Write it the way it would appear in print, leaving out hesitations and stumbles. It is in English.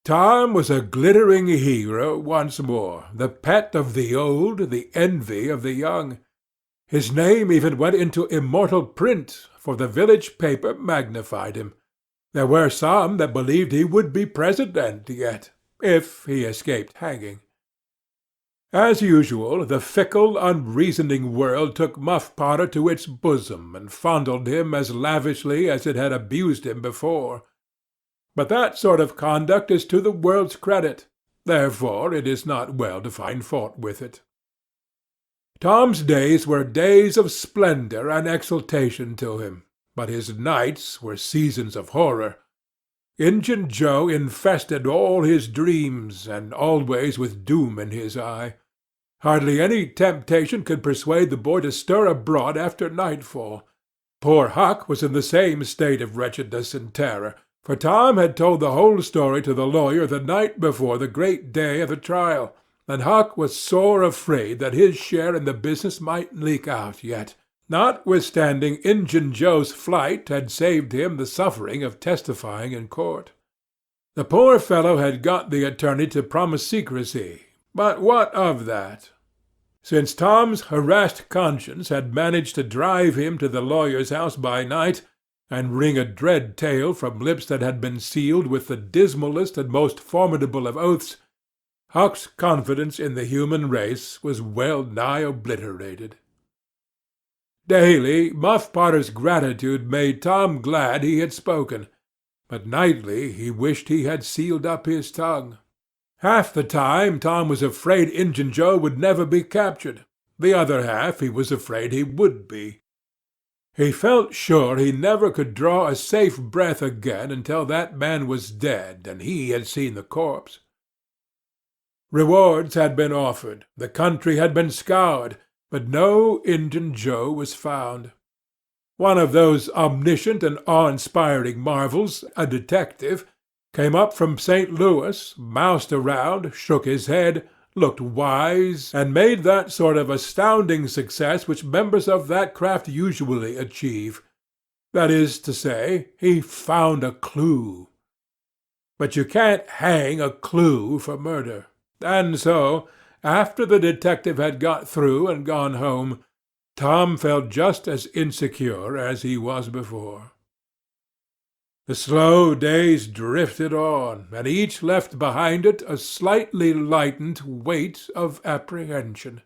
Tom was a glittering hero once more, the pet of the old, the envy of the young. His name even went into immortal print, for the village paper magnified him. There were some that believed he would be president yet, if he escaped hanging. As usual, the fickle, unreasoning world took Muff Potter to its bosom and fondled him as lavishly as it had abused him before. But that sort of conduct is to the world's credit, therefore it is not well to find fault with it. Tom's days were days of splendor and exultation to him, but his nights were seasons of horror. Injun Joe infested all his dreams, and always with doom in his eye. Hardly any temptation could persuade the boy to stir abroad after nightfall. Poor Huck was in the same state of wretchedness and terror, for Tom had told the whole story to the lawyer the night before the great day of the trial, and Huck was sore afraid that his share in the business might leak out yet, notwithstanding Injun Joe's flight had saved him the suffering of testifying in court. The poor fellow had got the attorney to promise secrecy, but what of that? Since Tom's harassed conscience had managed to drive him to the lawyer's house by night, and wring a dread tale from lips that had been sealed with the dismalest and most formidable of oaths, Huck's confidence in the human race was well nigh obliterated. Daily, Muff Potter's gratitude made Tom glad he had spoken, but nightly he wished he had sealed up his tongue. Half the time Tom was afraid Injun Joe would never be captured. The other half he was afraid he would be. He felt sure he never could draw a safe breath again until that man was dead and he had seen the corpse. Rewards had been offered, the country had been scoured, but no Injun Joe was found. One of those omniscient and awe-inspiring marvels, a detective, came up from St. Louis, moused around, shook his head, looked wise, and made that sort of astounding success which members of that craft usually achieve. That is to say, he found a clue. But you can't hang a clue for murder. And so, after the detective had got through and gone home, Tom felt just as insecure as he was before. The slow days drifted on, and each left behind it a slightly lightened weight of apprehension.